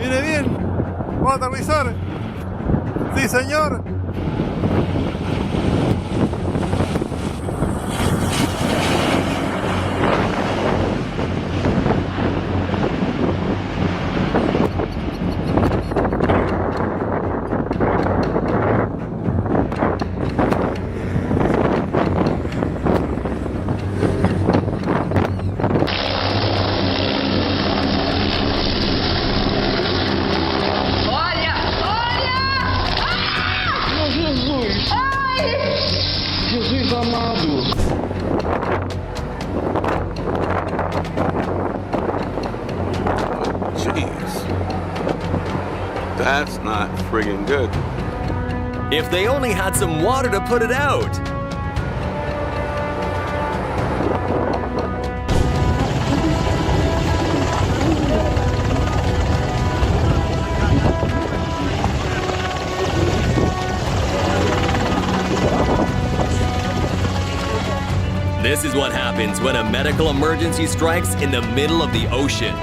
Viene bien. Vamos a aterrizar. Sí, señor. That's not friggin' good. If they only had some water to put it out. This is what happens when a medical emergency strikes in the middle of the ocean.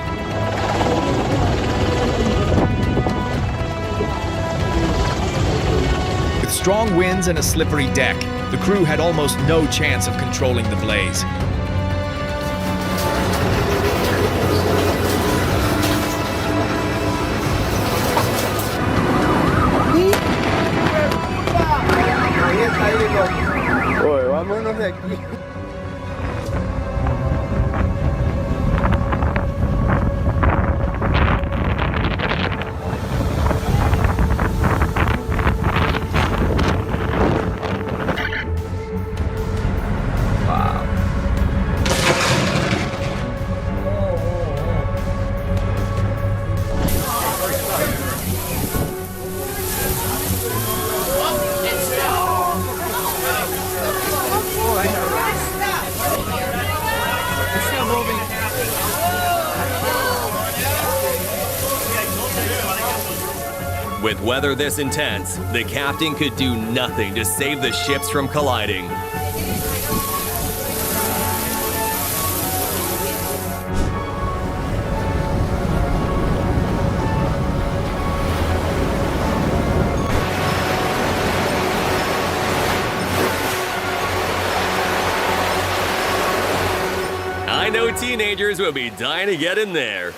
With strong winds and a slippery deck, the crew had almost no chance of controlling the blaze. Oye, vámonos de aquí. With weather this intense, the captain could do nothing to save the ships from colliding. I know teenagers will be dying to get in there.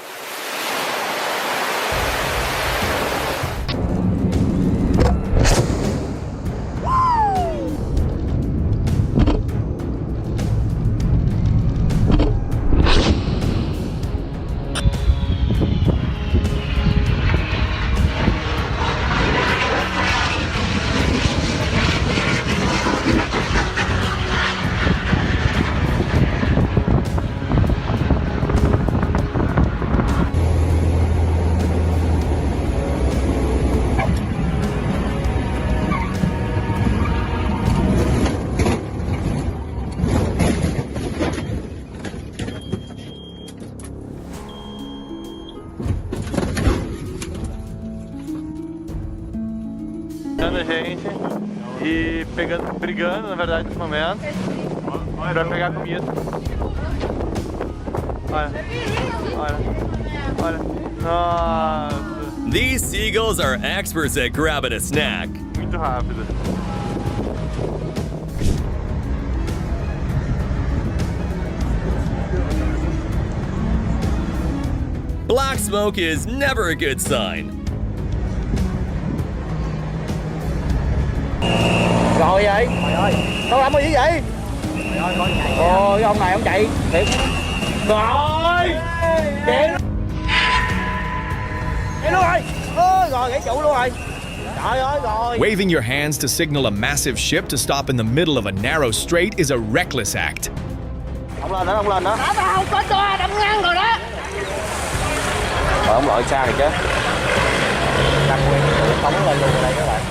A gente e brigando, na verdade, nesse momento, pra pegar comida. Olha. Nossa. These seagulls are experts at grabbing a snack. Muito rápido. Black smoke is never a good sign. Rồi vậy? Trời ơi, sao làm cái gì vậy? Trời ơi, con chạy. Ôi, cái ông này ông chạy. Thiệt. Rồi. Chạy. Chạy luôn rồi. Ôi, rồi gãy trụ luôn rồi. Trời ơi, rồi. Waving your hands to signal a massive ship to stop in the middle of a narrow strait is a reckless act. Ông lên đó, ông lên đó. Đó, tao không có cho, đâm ngang rồi đó. Rồi, ông lội xa này chứ. Đặt nguyên cái phóng lên luôn ở đây các bạn.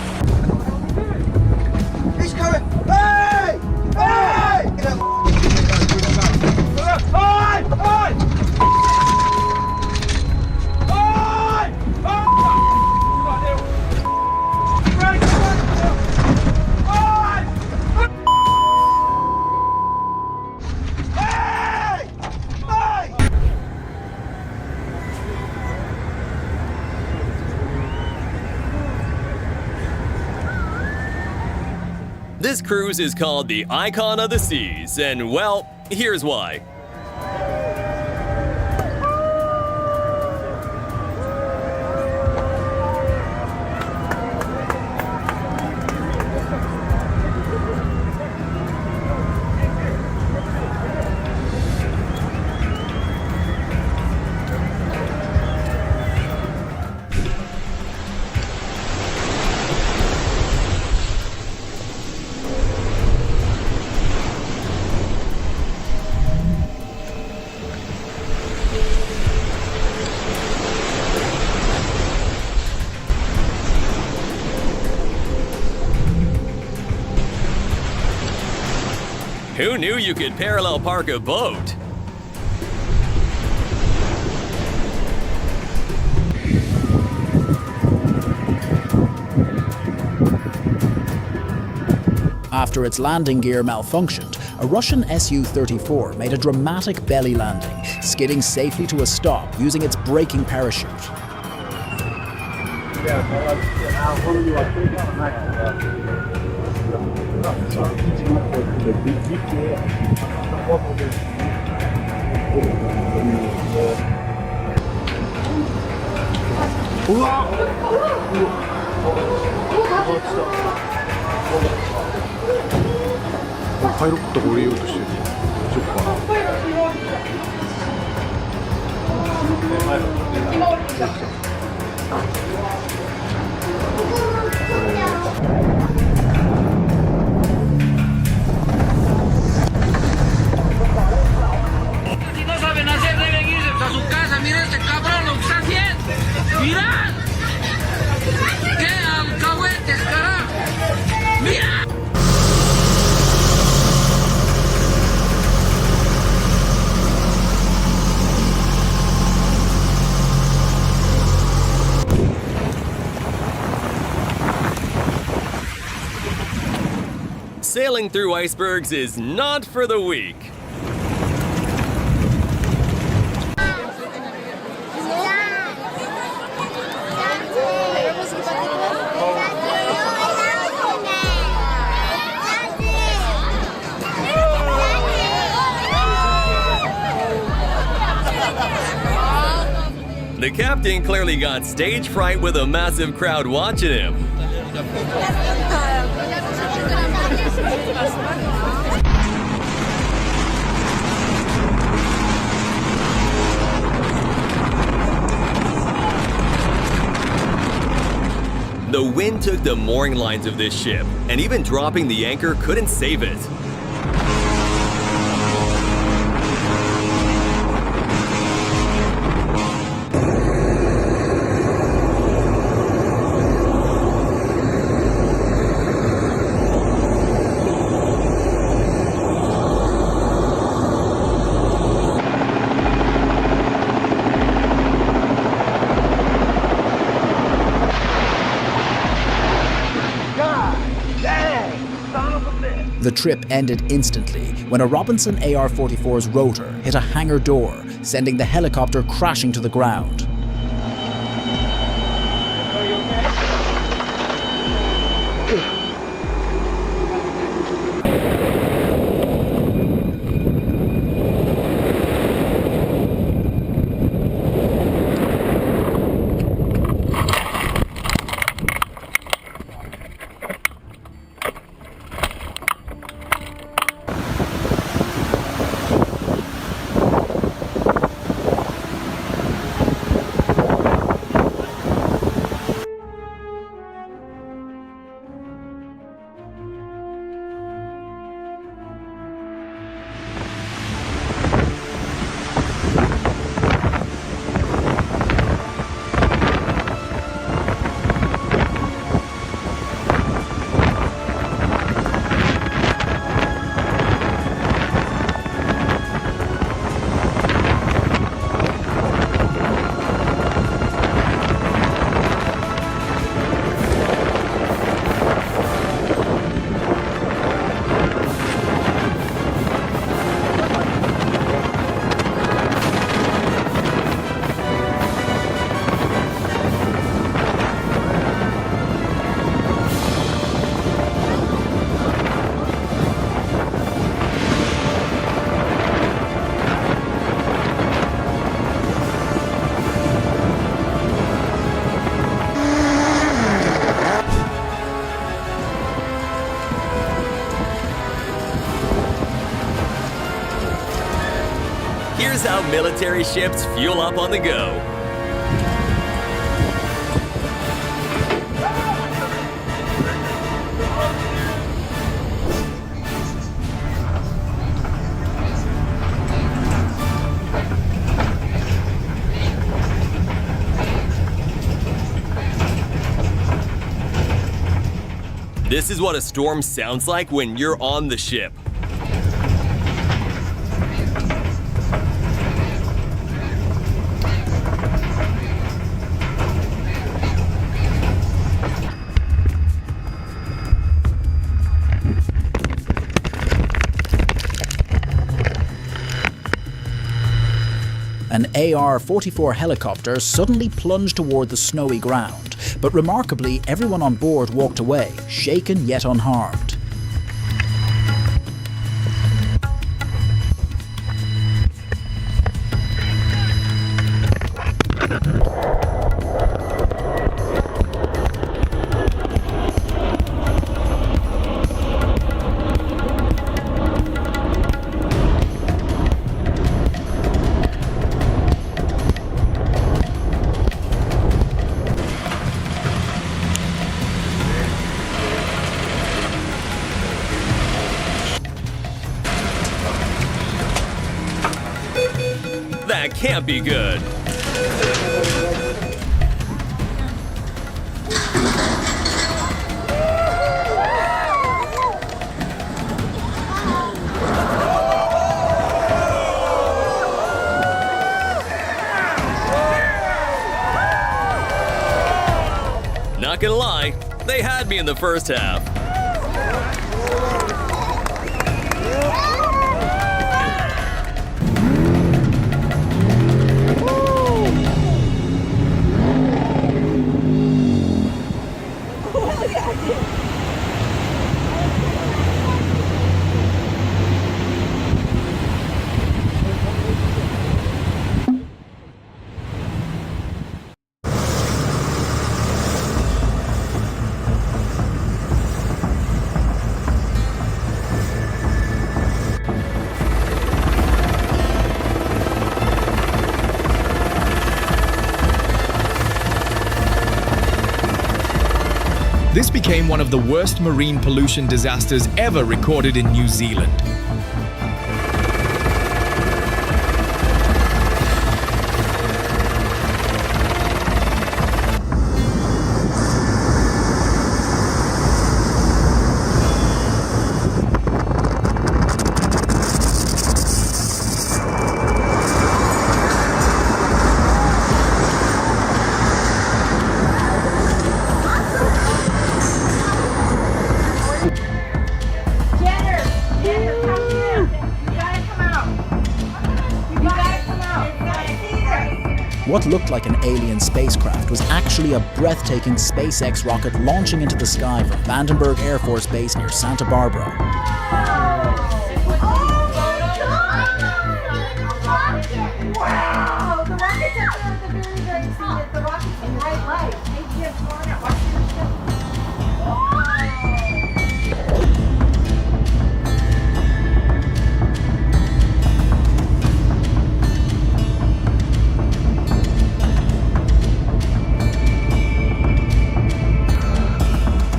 This cruise is called the Icon of the Seas, and well, here's why. Who knew you could parallel park a boat? After its landing gear malfunctioned, a Russian Su-34 made a dramatic belly landing, skidding safely to a stop using its braking parachute. Si no saben hacer, deben irse a su casa. Mira este cabrón lo que está haciendo. ¡Mira! ¡Qué alcahuetes, carajo! ¡Mira! Sailing through icebergs is not for the weak. The captain clearly got stage fright with a massive crowd watching him. The wind took the mooring lines of this ship, and even dropping the anchor couldn't save it. The trip ended instantly when a Robinson AR-44's rotor hit a hangar door, sending the helicopter crashing to the ground. Here's how military ships fuel up on the go. This is what a storm sounds like when you're on the ship. An AR-44 helicopter suddenly plunged toward the snowy ground, but remarkably, everyone on board walked away, shaken yet unharmed. That can't be good. Not gonna lie, they had me in the first half. This became one of the worst marine pollution disasters ever recorded in New Zealand. What looked like an alien spacecraft was actually a breathtaking SpaceX rocket launching into the sky from Vandenberg Air Force Base near Santa Barbara. Wow! The rocket's up there at the very, very top. The rocket's in bright light. Maybe it's going out. Watch your step.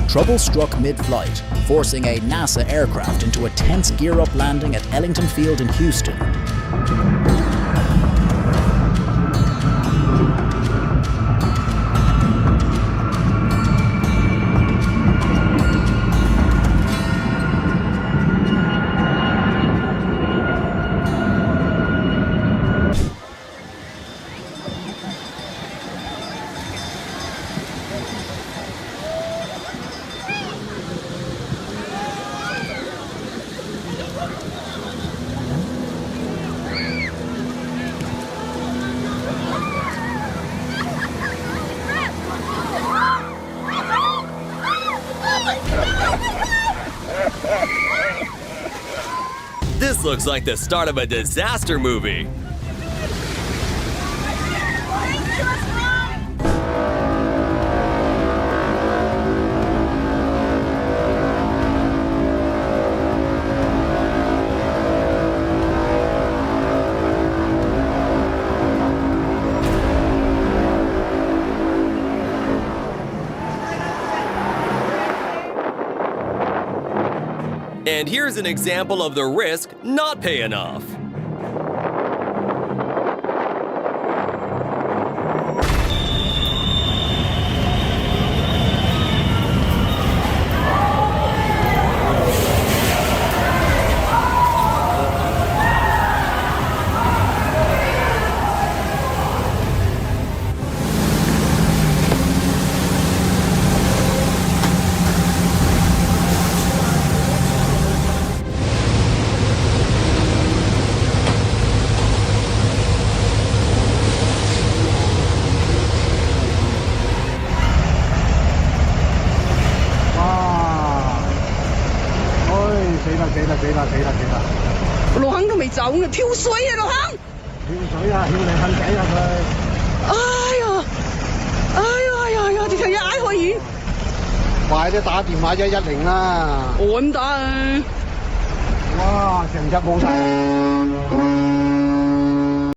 Trouble struck mid-flight, forcing a NASA aircraft into a tense gear-up landing at Ellington Field in Houston. This looks like the start of a disaster movie. And here's an example of the risk not paying off.落坑都未走嘅，跳水啊落坑！跳水啊，跳嚟瞓仔啊佢！哎呀，哎呀哎呀哎呀，直頭一嗌可以。快啲打電話110啦！我咁打啊！哇，成隻冇晒。